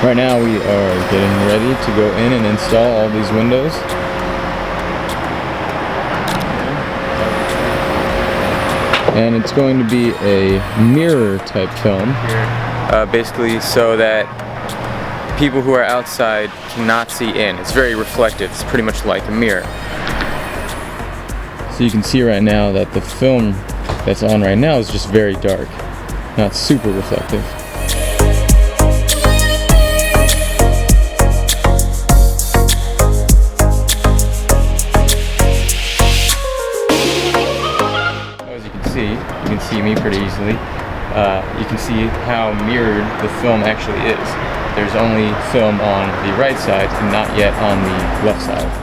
Right now we are getting ready to go in and install all these windows. And it's going to be a mirror type film. Basically so that people who are outside cannot see in. It's very reflective. It's pretty much like a mirror. So you can see right now that the film that's on right now is just very dark, not super reflective. You can see me pretty easily. You can see how mirrored the film actually is. There's only film on the right side and not yet on the left side.